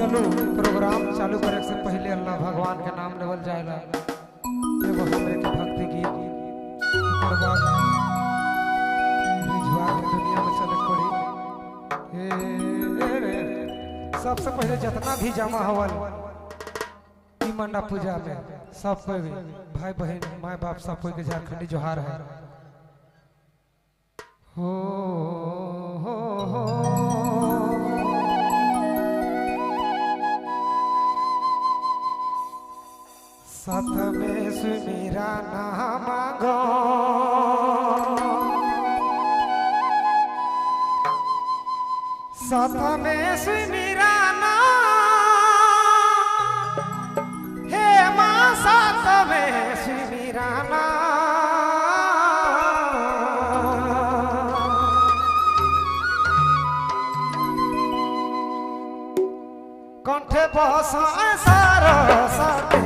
चलो प्रोग्राम चालू करे से पहले अल्लाह भगवान के नाम लेवल जाएगा एगो हमरे के भक्ति गीत ओकर बाद रिझवा के दुनिया में चले पड़ी रे सबसे पहले जितना भी जमा हवल ई मंडा पूजा में सब कोई भाई बहन माँ बाप सब कोई के झारखंडी जोहार है हो साथ में सुमेरा नाम गो साथ में सुमेरा नाम हे माँ साथ में सुमेरा नाम कंठे बसा सारा साथे